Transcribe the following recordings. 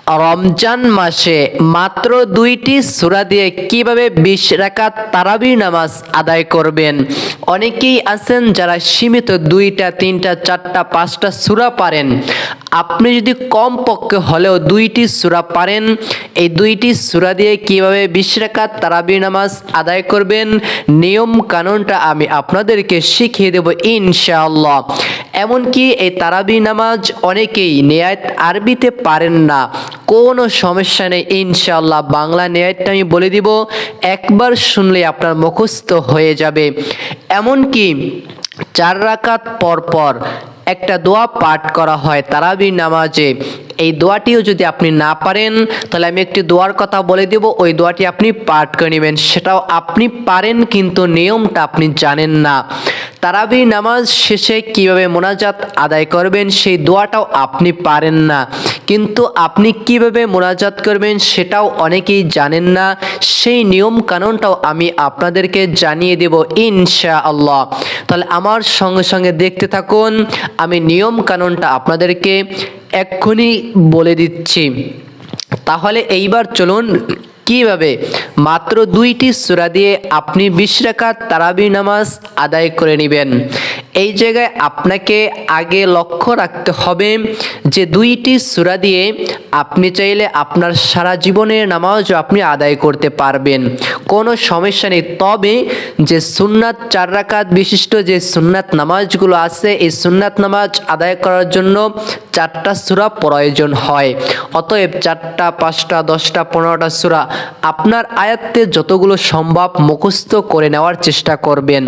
রমজান মাসে মাত্র 2টি সূরা দিয়ে কিভাবে 20 রাকাত তারাবি নামাজ আদায় করবেন। অনেকেই আছেন যারা সীমিত 2টা 3টা 4টা 5টা সূরা পারেন। আপনি যদি কমপক্ষে হলেও 2টি সূরা পারেন, এই 2টি সূরা দিয়ে কিভাবে 20 রাকাত তারাবি নামাজ আদায় করবেন, নিয়ম কানুনটা আমি আপনাদেরকে শিখিয়ে দেব ইনশাআল্লাহ। এমনকি এই তারাবি নামাজ অনেকেই নেয়াত আরবিতে পারেন না, কোনো সমস্যা নেই ইনশাআল্লাহ। বাংলা নেয়াতটা আমি বলে দিব, একবার শুনলে আপনার মুখস্থ হয়ে যাবে। এমনকি 4 রাকাত পর পর একটা দোয়া পাঠ করা হয় তারাবি নামাজে। এই দোয়াটিও যদি আপনি না পারেন, তাহলে আমি একটি দোয়ার কথা বলে দেব, ওই দোয়াটি আপনি পাঠ করে নেবেন। সেটাও আপনি পারেন কিন্তু নিয়মটা আপনি জানেন না। তারাবি নামাজ শেষে কিভাবে মোনাজাত আদায় করবেন সেই দোয়াটাও আপনি পারেন না, কিন্তু আপনি কিভাবে মোনাজাত করবেন সেটাও অনেকেই জানেন না। সেই নিয়ম কানুনটাও আমি আপনাদেরকে জানিয়ে দেব ইনশাআল্লাহ। তাহলে আমার সঙ্গে সঙ্গে দেখতে থাকুন, আমি নিয়ম কানুনটা আপনাদেরকে এক্ষুনি বলে দিচ্ছি। তাহলে এইবার চলুন কিভাবে মাত্র 2টি সূরা দিয়ে আপনি 20 রাকাত তারাবি নামাজ আদায় করে নেবেন। এই জায়গায় আপনাকে আগে লক্ষ্য রাখতে হবে যে 2টি সূরা দিয়ে আপনি চাইলে আপনার সারা জীবনের নামাজও আপনি আদায় করতে পারবেন, কোনো সমস্যা নেই। তবে যে সুন্নাত 4 রাকাত বিশিষ্ট যে সুন্নাত নামাজগুলো আছে, এই সুন্নাত নামাজ আদায় করার জন্য 4টা সূরা প্রয়োজন হয়। অতএব 4টা 5টা 10টা 15টা সূরা আপনার আয়াত্তে যতগুলো সম্ভব মুখস্থ করে নেওয়ার চেষ্টা করবেন।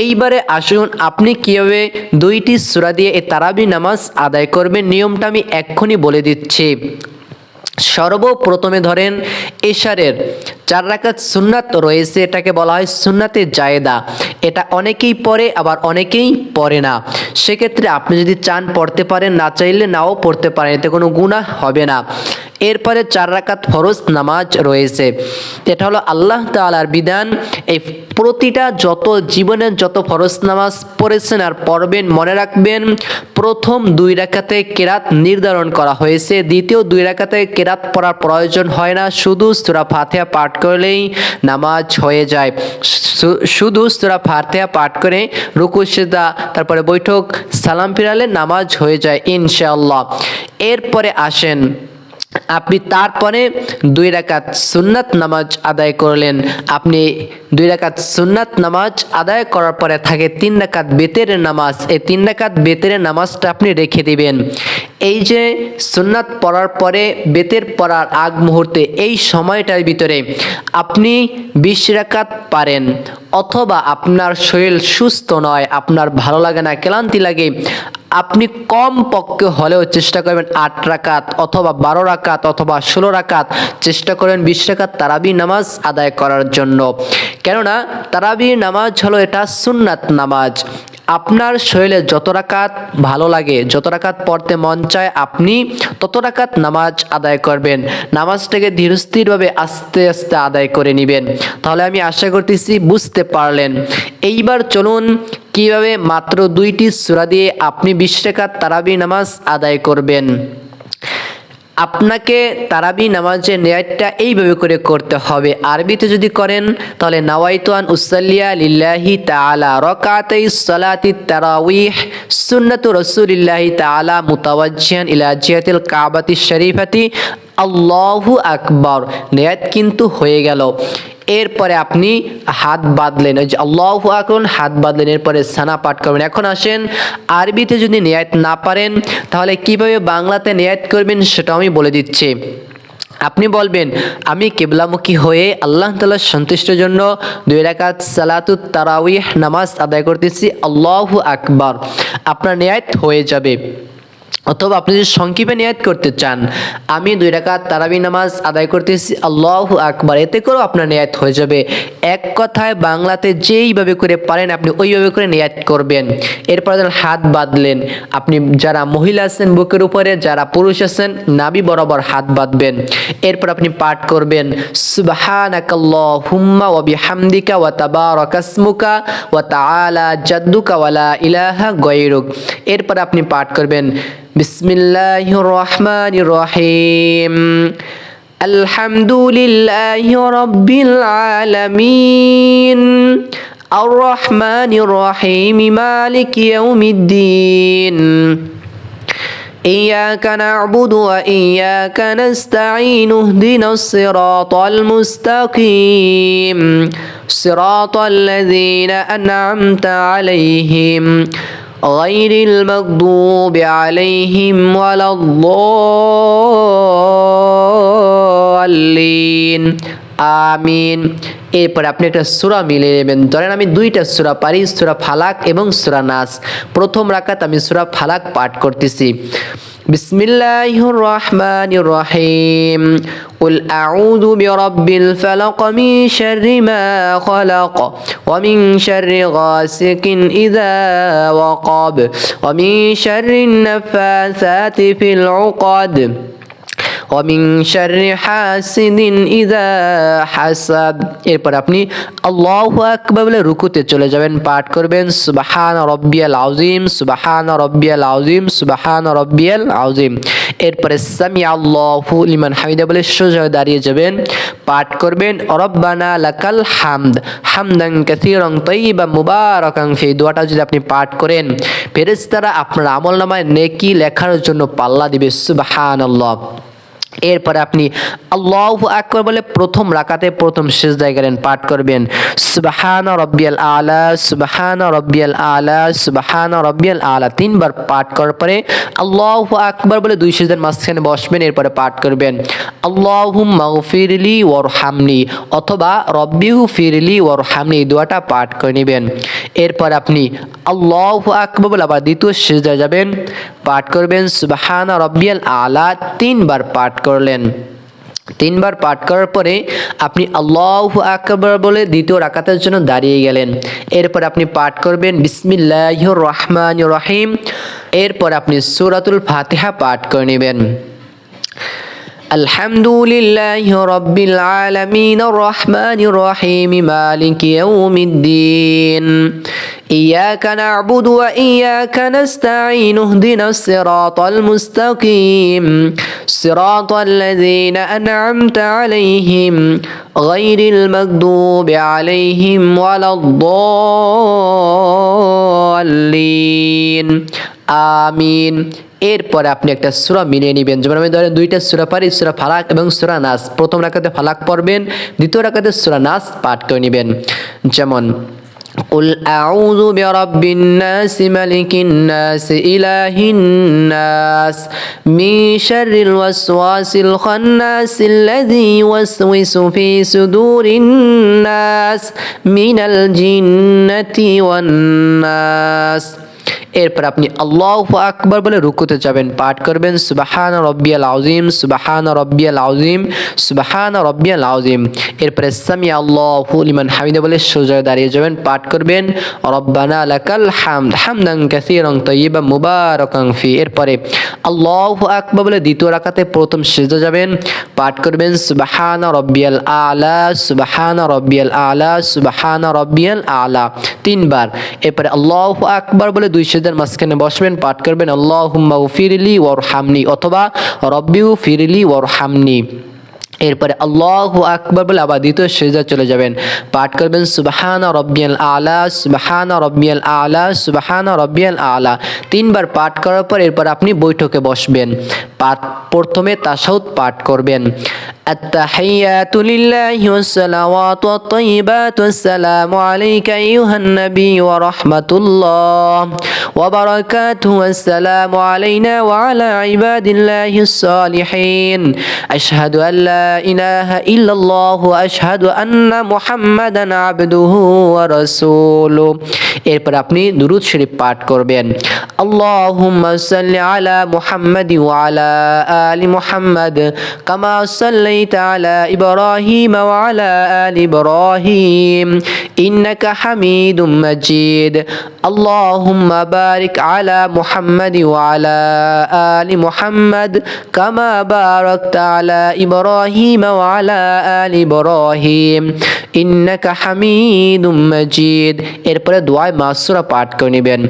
এইবারে আসুন আপনি কিভাবে 2টি সূরা দিয়ে এই তারাবি নামাজ আদায় করবেন, নিয়মটা আমি এক্ষুনি বলে দিচ্ছি। সর্বপ্রথমে ধরেন এশারের 4 রাকাত সুন্নাত রয়েছে, এটাকে বলা হয় সুন্নাতে জায়েদা। এটা অনেকেই পড়ে আবার অনেকেই পড়ে না। সেক্ষেত্রে আপনি যদি চান পড়তে পারেন, না চাইলে নাও পড়তে পারেন, এতে কোনো গুনাহ হবে না। এরপরে 4 রাকাত ফরজ নামাজ রয়েছে, এটা হলো আল্লাহ তাআলার বিধান। এই প্রতিটা যত জীবনের যত ফরজ নামাজ পড়েছেন আর পড়বেন, মনে রাখবেন প্রথম 2 রাকাতে কেরাত নির্ধারণ করা হয়েছে, দ্বিতীয় 2 রাকাতে কেরাত পড়ার প্রয়োজন হয় না, শুধু সূরা ফাতিহা পাঠ করলেই নামাজ হয়ে যায়। শুধু সূরা ফাতিহা পাঠ করে রুকু সিজদা তারপরে বৈঠক সালাম ফিরালে নামাজ হয়ে যায় ইনশাআল্লাহ। এরপরে আসেন আপনি তারপরে 2 রাকাত সুন্নাত নামাজ আদায় করলেন। আপনি 2 রাকাত সুন্নাত নামাজ আদায় করার পরে থাকে 3 রাকাত বেতেরের নামাজ। এই 3 রাকাত বেতেরের নামাজটা আপনি রেখে দিবেন। এই যে সুন্নাত পড়ার পরে বেতের পড়ার আগ মুহূর্তে এই সময়টার ভিতরে আপনি 20 রাকাত পারেন, অথবা আপনার শরীর সুস্থ নয়, আপনার ভালো লাগে না, ক্লান্তি লাগে, আপনি কম পক্ষে হলেও চেষ্টা করবেন 8 রাকাত অথবা 12 রাকাত অথবা 16 রাকাত চেষ্টা করবেন 20 রাকাত তারাবি নামাজ আদায় করার জন্য। কেননা তারাবি নামাজ হলো এটা সুন্নাত নামাজ। আপনার শরীরে যত রাকাত ভালো লাগে, যত রাকাত পড়তে মন চায়, আপনি তত রাকাত নামাজ আদায় করবেন। নামাজটাকে ধীরস্থিরভাবে আস্তে আস্তে আদায় করে নেবেন। তাহলে আমি আশা করতেছি বুঝতে পারলেন। এইবার চলুন কিভাবে মাত্র 2টি সূরা দিয়ে আপনি 20 রাকাত তারাবি নামাজ আদায় করবেন। আপনাকে তারাবি নামাজের নিয়তটা এইভাবে করে করতে হবে। আরবিতে যদি করেন তাহলে নাওয়াইতু আন উসাল্লিয়া লিল্লাহি তাআলা রাকাতাইস সালাতিত তারাউইহ সুন্নাতু রাসূলিল্লাহি তাআলা মুতাওয়াজ্জিহান ইলা জিহাতিল কাবাতিশ শরীফাতি আল্লাহু আকবার। নিয়ত কিন্তু হয়ে গেল। এরপরে আপনি হাত বাঁধলেন, ওই যে আল্লাহু আকবার হাত বাঁধলেন, এরপরে সানা পাঠ করবেন। এখন আসেন আরবিতে যদি নিয়ত না পারেন তাহলে কিভাবে বাংলাতে নিয়ত করবেন সেটাও আমি বলে দিচ্ছি। আপনি বলবেন আমি কিবলামুখী হয়ে আল্লাহ তাআলার সন্তুষ্টির জন্য 2 রাকাত সালাতুত তারাউইহ নামাজ আদায় করতেছি, আল্লাহু আকবার। আপনার নিয়ত হয়ে যাবে। অথবা আপনি যদি সংক্ষেপে নিয়ত করতে চান, আমি 2 রাকাত তারাবি নামাজ আদায় করতেছি, আল্লাহু আকবার, এতে করেও আপনার নিয়ত হয়ে যাবে। এক কথায় বাংলাতে যেইভাবে করে পারেন আপনি ওইভাবে করে নিয়ত করবেন। এরপর যখন হাত বাঁধলেন, আপনি যারা মহিলা আছেন বুকের উপরে, যারা পুরুষ আছেন নাভি বরাবর হাত বাঁধবেন। এরপর আপনি পাঠ করবেন সুবহানাকাল্লাহুম্মা ওয়া বিহামদিকা ওয়া তাবারাকাসমুকা ওয়া তাআলা জাদ্দুকা ওয়া লা ইলাহা গায়রুক। এরপর আপনি পাঠ করবেন বিসমিল্লাহির রহমানির রহিম আলহামদুলিল্লাহি রাব্বিল আলামিন আর রহমানির রহিম মালিকি ইয়াউমিদ্দিন إياك نعبد وإياك نستعين اهدنا الصراط المستقيم صراط الذين أنعمت عليهم غير المغضوب عليهم ولا الضالين আমিন। এরপর আপনি একটা সূরা মিলিয়ে নেবেন। ধরেন আমি দুইটা সূরা পারি, সূরা ফালাক এবং সূরা নাস। প্রথম রাকাত আমি সূরা ফালাক পাঠ করতেছি। বিসমিল্লাহির রহমানির রহিম কুল আউযু বিরাব্বিল ফালাক মিন শাররি মা খালাক ওয়া মিন শাররি গাসিকিন ইযা ওয়াকাব ওয়া মিন শাররিন নাফাসাতি ফিল উকাদ ومن شر حاسد إذا حسد। এরপর আপনি আল্লাহু আকবার বলে রুকুতে চলে যাবেন, পাঠ করবেন সুবহান রাব্বিয়াল আযীম সুবহান রাব্বিয়াল আযীম সুবহান রাব্বিয়াল আযীম। এরপরে সামি আল্লাহু লিমান হামিদা বলে সোজা দাঁড়িয়ে যাবেন, পাঠ করবেন রব্বানা লাকাল হামদ হামদান কাসীরান তাইয়িবান মুবারাকান ফি। দোয়াটা যদি আপনি পাঠ করেন, ফেরেশতারা আপনার আমলনামায় নেকি লেখার জন্য পাল্লা দিবে সুবহানাল্লাহ। এরপরে আপনি আল্লাহু আকবার বলে প্রথম রাকাতে প্রথম সিজদায় গেলেন, পাঠ করবেন সুবহানা রাব্বিয়াল আলা সুবহানা রাব্বিয়াল আলা সুবহানা রাব্বিয়াল আলা। তিনবার পাঠ করার পরে আল্লাহু আকবার বলে দুই সিজদার মাঝখানে বসবেন। এরপরে পাঠ করবেন আল্লাহুম্মা গফিরলি ওয়ারহামনি অথবা রব্বিগফিরলি ওয়ারহামনি, দোয়াটা পাঠ করে নেবেন। এরপর আপনি আল্লাহু আকবার বলে আবার দ্বিতীয় সিজদায় যাবেন, পাঠ করবেন সুবহানা রাব্বিয়াল আলা। তিনবার পাঠ করলেন। তিনবার পাঠ করার পরে আপনি আল্লাহু আকবার বলে দ্বিতীয় রাকাতের জন্য দাঁড়িয়ে গেলেন। এরপর আপনি পাঠ করবেন বিসমিল্লাহির রহমানির রহিম। এরপর আপনি সূরাতুল ফাতিহা পাঠ করে নেবেন। আলহামদুলিল্লাহি রাব্বিল আলামিন আর রহমানির রহিম মালিকি ইয়াউমিদ্দিন إياك نعبد وإياك نستعين اهدنا الصراط المستقيم صراط الذين أنعمت عليهم غير المغضوب عليهم ولا الضالين আমিন। এরপরে আপনি একটা সূরা মিলিয়ে নেবেন। যেমন আমি ধরেন দুইটা সূরা পারি, সূরা ফালাক এবং সূরা নাস। প্রথম রাকাতে ফালাক পড়বেন, দ্বিতীয় রাকাতে সূরা নাস পাঠ করে নেবেন। যেমন قل أعوذ برب الناس ملك الناس إله الناس من شر الوسواس الخناس الذي يوسوس في صدور الناس من الجنة والناس। এরপর আপনি আল্লাহু আকবার বলে রুকুতে যাবেন, পাঠ করবেন সুবহান রাব্বিয়াল আযীম সুবহান রাব্বিয়াল আযীম সুবহান রাব্বিয়াল আযীম। এরপরে সামি আল্লাহু লিমান হামিদা বলে সোজা দাঁড়িয়ে যাবেন, পাঠ করবেন রব্বানা লাকাল হামদ হামদান কাসীরান তাইয়িবান মুবারাকান ফি। এরপরে আল্লাহু আকবার বলে দ্বিতীয় রাকাতে প্রথম সিজদা যাবেন, পাঠ করবেন সুবহান রাব্বিয়াল আলা সুবহান রাব্বিয়াল আলা সুবহান রাব্বিয়াল আলা তিনবার। এরপরে আল্লাহু আকবার বলে দুই সিজদার মাঝখানে বসবেন, পাঠ করবেন আল্লাহুম্মা গফিরলি ওয়ারহামনি অথবা রব্বিগফিরলি ওয়ারহামনি। এরপরে আল্লাহু আকবার বলে আবার দ্বিতীয় সিজদা চলে যাবেন, পাঠ করবেন সুবহানা রাব্বিয়াল আলা সুবহানা রাব্বিয়াল আলা সুবহানা রাব্বিয়াল আলা। তিনবার পাঠ করার পর এরপর আপনি বৈঠকে বসবেন, প্রথমে তাশাহুদ পাঠ করবেন التحيات لله والصلوات والطيبات والسلام عليك أيها النبي ورحمة الله وبركاته والسلام علينا وعلى عباد الله الصالحين أشهد أن لا إله إلا الله وأشهد أن محمدا عبده ورسوله। এরপর আপনি দুরূদ শরীফ পাঠ করবেন আল্লাহুম্মা সাল্লি আলা মুহাম্মাদ ওয়া আলা আলি মুহাম্মাদ কামা সাল্লাইতা আলা ইব্রাহিম ওয়া আলা আলি ইব্রাহিম ইন্নাকা হামিদুম মাজিদ। আল্লাহুম্মা বারিক আলা মুহাম্মাদ ওয়া আলা আলি মুহাম্মাদ কামা বারাকতা আলা ইব্রাহিম ওয়া আলা আলি ইব্রাহিম ইন্নাকা হামিদুম মাজিদ। এরপরে দোয়ায় মাসুরা পাঠ করে নেবেন।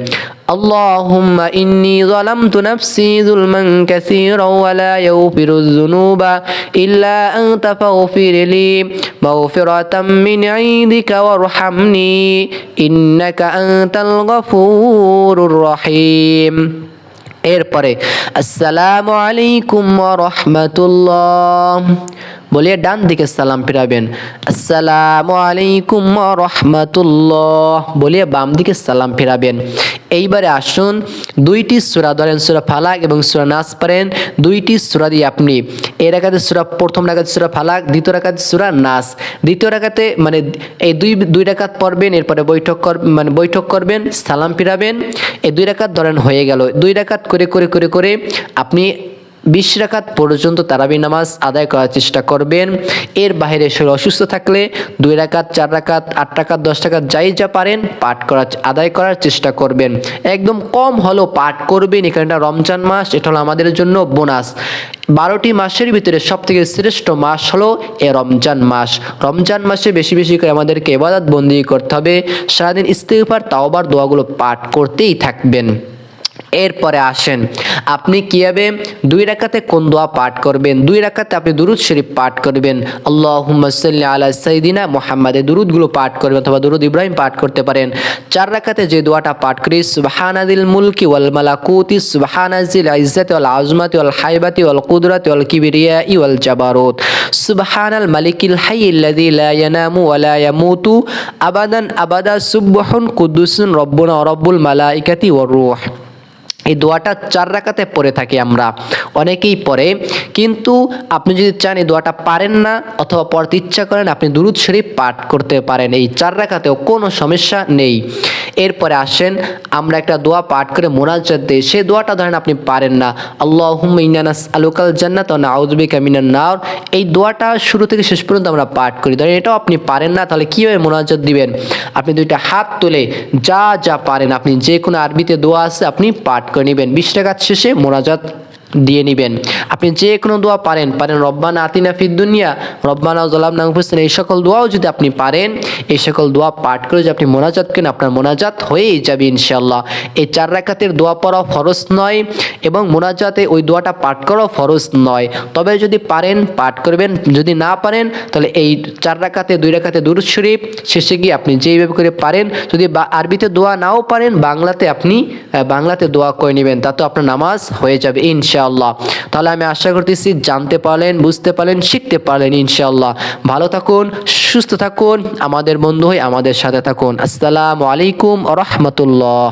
আল্লাহুম্মা ইন্নী যালামতু নাফসি যুলমান কাসীরা ওয়া লা ইয়াগফিরুয যুনুবা ইল্লা আনতা ফাগফিরলি মাগফিরাতাম মিন ইনদিকা ওয়ারহামনি ইন্নাকা আনতাল গফুরুর রহিম। এরপরে আসসালামু আলাইকুম ওয়া রাহমাতুল্লাহ বলিয়ে ডান দিকে সালাম ফিরাবেন। আসসালামু আলাইকুম ওয়া রাহমাতুল্লাহ বলিয়ে বাম দিকে সালাম ফিরাবেন। এইবারে আসুন দুইটি সূরা ধরেন, সূরা ফালাক এবং সূরা নাস পড়েন। দুইটি সূরা দিয়ে আপনি এই রাকাতে সূরা, প্রথম রাকাতে সূরা ফালাক, দ্বিতীয় রাকাতে সূরা নাস। দ্বিতীয় রাকাতে মানে এই দুই রাকাত পড়বেন, এরপরে বৈঠক করবেন, সালাম ফিরাবেন। এই দুই রাকাত ধরেন হয়ে গেল। দুই রাকাত করে করে করে করে আপনি 20 রাকাত পর্যন্ত তারাবি নামাজ আদায় করার চেষ্টা করবেন। এর বাইরে শরীর অসুস্থ থাকলে 2 রাকাত, 4 রাকাত, 8 রাকাত, 10 রাকাত যাই যা পারেন পাঠ করার আদায় করার চেষ্টা করবেন। একদম কম হলো পাঠ করবেন। এখানটা রমজান মাস, এটা হলো আমাদের জন্য বোনাস। 12টি মাসের ভিতরে সবথেকে শ্রেষ্ঠ মাস হলো এ রমজান মাস। রমজান মাসে বেশি বেশি করে আমাদেরকে ইবাদত বন্দি করতে হবে। সারাদিন ইস্তিগফার, তাওবার দোয়াগুলো পাঠ করতেই থাকবেন। এরপরে আসেন আপনি কিভাবে 2 রাকাতে কোন দোয়া পাঠ করবেন। 2 রাকাতে আপনি দুরুদ শরীফ পাঠ করবেন। আল্লাহুম্মা সাল্লি আলা সাইয়্যিদিনা মুহাম্মাদ, এই দুরুদগুলো পাঠ করবেন, অথবা দুরুদ ইব্রাহিম পাঠ করতে পারেন। 4 রাকাতে যে দোয়াটা পাঠ করি, সুবহানাজিল মুলকি ওয়াল মালাকুতি সুবহানাজিল ইজ্জাতি ওয়াল আযমাতি ওয়াল হাইবাতি ওয়াল কুদরাতি ওয়াল কিবরিয়াই ওয়াল জাবারুত সুবহানাল মালিকিল হাইয়্যিল্লাযী লা ইয়ানামু ওয়া লা ইয়ামুতু আবাদান আবাদা সুবহুন কুদ্দুসুন রব্বুনা ওয়া রব্বুল মালাইকাতি ওয়ার রূহ। এই দোয়াটা 4 রাকাতে পড়ে থাকি আমরা, অনেকেই পড়ে। কিন্তু আপনি যদি চান এই দোয়াটা পারেন না অথবা পড়তে ইচ্ছা করেন, আপনি দুরুদ শরীফ পাঠ করতে পারেন এই 4 রাকাতেও, কোনো সমস্যা নেই। এরপরে আসেন আমরা একটা দোয়া পাঠ করে মোনাজাত দিই। সেই দোয়াটা ধরেন আপনি পারেন না, আল্লাহুম্মা ইন্না নাসআলুকাল জান্নাত ওয়া নাউযু বিকা মিনান নার, এই দোয়াটা শুরু থেকে শেষ পর্যন্ত আমরা পাঠ করি। ধরেন এটাও আপনি পারেন না, তাহলে কীভাবে মোনাজাত দিবেন? আপনি 2টা হাত তুলে যা যা পারেন, আপনি যে কোনো আরবিতে দোয়া আছে আপনি পাঠ করে নেবেন। 20 রাকাত শেষে মোনাজাত দিয়ে নেবেন। আপনি যে কোনো দোয়া পারেন রব্বানা আতিনা ফিদ দুনিয়া, রব্বানা যালামনা আনফুসানা, এই সকল দোয়াও যদি আপনি পারেন, এই সকল দোয়া পাঠ করে যদি আপনি মোনাজাত করেন, আপনার মোনাজাত হয়েই যাবে ইনশাআল্লাহ। এই 4 রাকাতের দোয়া পড়া ফরজ নয় এবং মোনাজাতে ওই দোয়াটা পাঠ করাও ফরজ নয়। তবে যদি পারেন পাঠ করবেন, যদি না পারেন তাহলে এই 4 রাকাতে 2 রাকাতে দুরূদ শরীফ শেষে গিয়ে আপনি যেইভাবে করে পারেন, যদি আরবিতে দোয়া নাও পারেন বাংলাতে আপনি বাংলাতে দোয়া করে নেবেন, তাতে আপনার নামাজ হয়ে যাবে ইনশাআল্লাহ। তাহলে আমি আশা করতেছি জানতে পারলেন, বুঝতে পারলেন, শিখতে পারলেন ইনশাআল্লাহ। ভালো থাকুন, সুস্থ থাকুন, আমাদের বন্ধু হয়ে আমাদের সাথে থাকুন। আসসালামু আলাইকুম ওয়া রাহমাতুল্লাহ।